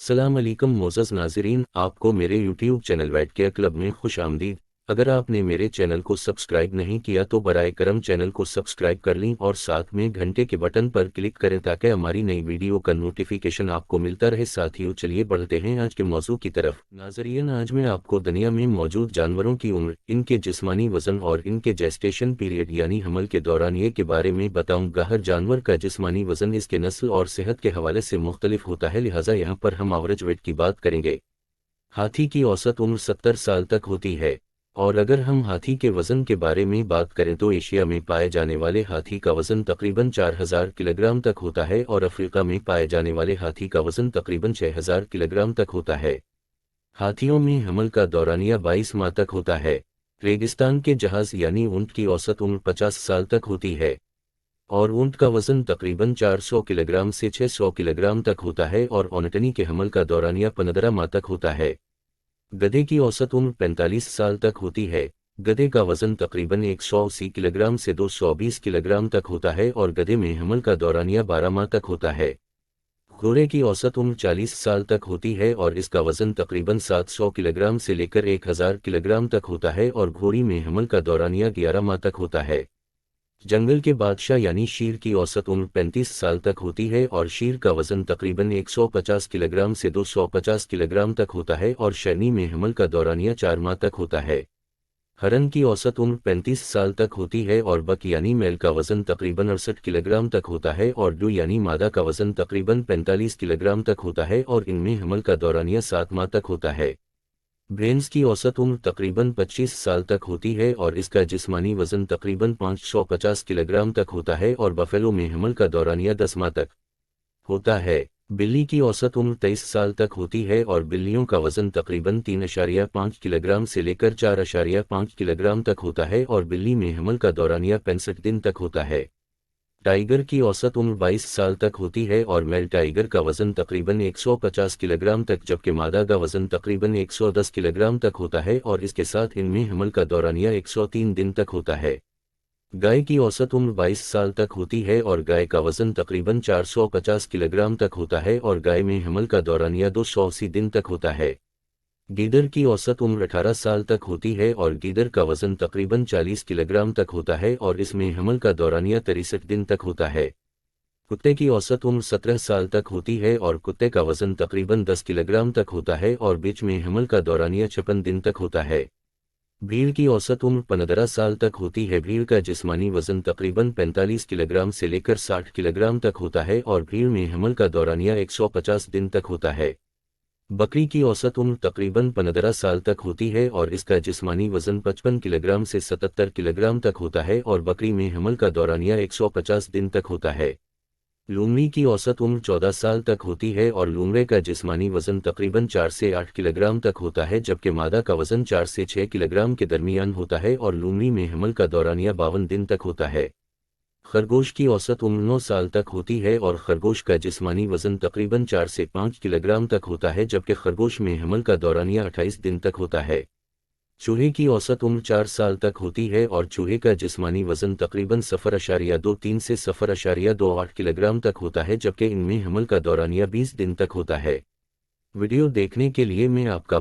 सलाम अलैकुम मोअज़्ज़ज़ नाज़रीन, आपको मेरे YouTube channel Vet Care Club में खुश आमदीद। अगर आपने मेरे चैनल को सब्सक्राइब नहीं किया तो बराए करम चैनल को सब्सक्राइब कर लें और साथ में घंटे के बटन पर क्लिक करें ताकि हमारी नई वीडियो का नोटिफिकेशन आपको मिलता रहे। साथियों, चलिए बढ़ते हैं आज के मौजू की तरफ। नाज़रीन, आज मैं आपको दुनिया में मौजूद जानवरों की उम्र, इनके जिस्मानी वजन और इनके जेस्टेशन पीरियड यानी हमल के दौरान ये के बारे में बताऊंगा। हर जानवर का जिस्मानी वजन इसके नस्ल और सेहत के हवाले से मुख्तलिफ होता है, लिहाजा यहाँ पर हम एवरेज वेट की बात करेंगे। हाथी की औसत उम्र 70 साल तक होती है। और अगर हम हाथी के वज़न के बारे में बात करें तो एशिया में पाए जाने वाले हाथी का वज़न तकरीबन 4000 किलोग्राम तक होता है और अफ्रीका में पाए जाने वाले हाथी का वज़न तकरीबन 6000 किलोग्राम तक होता है। हाथियों में हमल का दौरानिया 22 माह तक होता है। रेगिस्तान के जहाज़ यानी ऊंट की औसत उम्र 50 साल तक होती है और ऊंट का वज़न तकरीबन 400 किलोग्राम से 600 किलोग्राम तक होता है और ओंटनी के हमल का दौरानिया 15 माह तक होता है। गधे की औसत उम्र 45 साल तक होती है। गधे का वजन तकरीबन 180 किलोग्राम से 220 किलोग्राम तक होता है और गधे में हमल का दौरानिया 12 माह तक होता है। घोड़े की औसत उम्र 40 साल तक होती है और इसका वजन तकरीबन 700 किलोग्राम से लेकर 1000 किलोग्राम तक होता है और घोड़ी में हमल का दौरानिया 11 माह तक होता है। जंगल के बादशाह यानी शेर की औसत उम्र 35 साल तक होती है और शेर का वजन तकरीबन 150 किलोग्राम से 250 किलोग्राम तक होता है और शैनी में हमल का दौरानिया 4 माह तक होता है। हरन की औसत उम्र 35 साल तक होती है और बक यानी मेल का वजन तकरीबन 68 किलोग्राम तक होता है और डू यानी मादा का वजन तकरीबन 45 किलोग्राम तक होता है और इनमें हमल का दौरानिया 7 माह तक होता है। ब्रेन्स की औसत उम्र तकरीबन 25 साल तक होती है और इसका जिस्मानी वजन तकरीबन 550 किलोग्राम तक होता है और बफेलो में हमल का दौरानिया 10 माह तक होता है। बिल्ली की औसत उम्र 23 साल तक होती है और बिल्लियों का वजन तकरीबन 3.5 किलोग्राम से लेकर 4.5 किलोग्राम तक होता है और बिल्ली में हमल का दौरानिया 65 दिन तक होता है। टाइगर की औसत उम्र 22 साल तक होती है और मेल टाइगर का वजन तकरीबन 150 किलोग्राम तक जबकि मादा का वजन तकरीबन 110 किलोग्राम तक होता है और इसके साथ इनमें हमल का दौरानिया 103 दिन तक होता है। गाय की औसत उम्र 22 साल तक होती है और गाय का वजन तकरीबन 450 किलोग्राम तक होता है और गाय में हमल का दौरानिया 280 दिन तक होता है। गीदड़ की औसत उम्र 18 साल तक होती है और गीदड़ का वजन तकरीबन 40 किलोग्राम तक होता है और इसमें हमल का दौरानिया 63 दिन तक होता है। कुत्ते की औसत उम्र 17 साल तक होती है और कुत्ते का वजन तकरीबन 10 किलोग्राम तक होता है और बीच में हमल का दौरानिया 56 दिन तक होता है। भीड़ की औसत उम्र 15 साल तक होती है। भीड़ का जिस्मानी वजन तकरीबन 45 किलोग्राम से लेकर 60 किलोग्राम तक होता है और भीड़ में हमल का दौरानिया 150 दिन तक होता है। बकरी की औसत उम्र तकरीबन 15 साल तक होती है और इसका जिस्मानी वजन 55 किलोग्राम से 77 किलोग्राम तक होता है और बकरी में हमल का दौरानिया 150 दिन तक होता है। लूमड़ी की औसत उम्र 14 साल तक होती है और लूमड़े का जिस्मानी वजन तकरीबन 4 से 8 किलोग्राम तक होता है जबकि मादा का वजन 4 से 6 किलोग्राम के दरमियान होता है और लूमड़ी में हमल का दौरानिया 52 दिन तक होता है। खरगोश की औसत उम्र 9 साल तक होती है और खरगोश का जिस्मानी वजन तकरीबन 4 से 5 किलोग्राम तक होता है जबकि खरगोश में हमल का दौरानिया 28 दिन तक होता है। चूहे की औसत उम्र 4 साल तक होती है और चूहे का जिस्मानी वजन तकरीबन 0.23 से 0.28 किलोग्राम तक होता है जबकि इनमें हमल का दौरानिया 20 दिन तक होता है। वीडियो देखने के लिए मैं आपका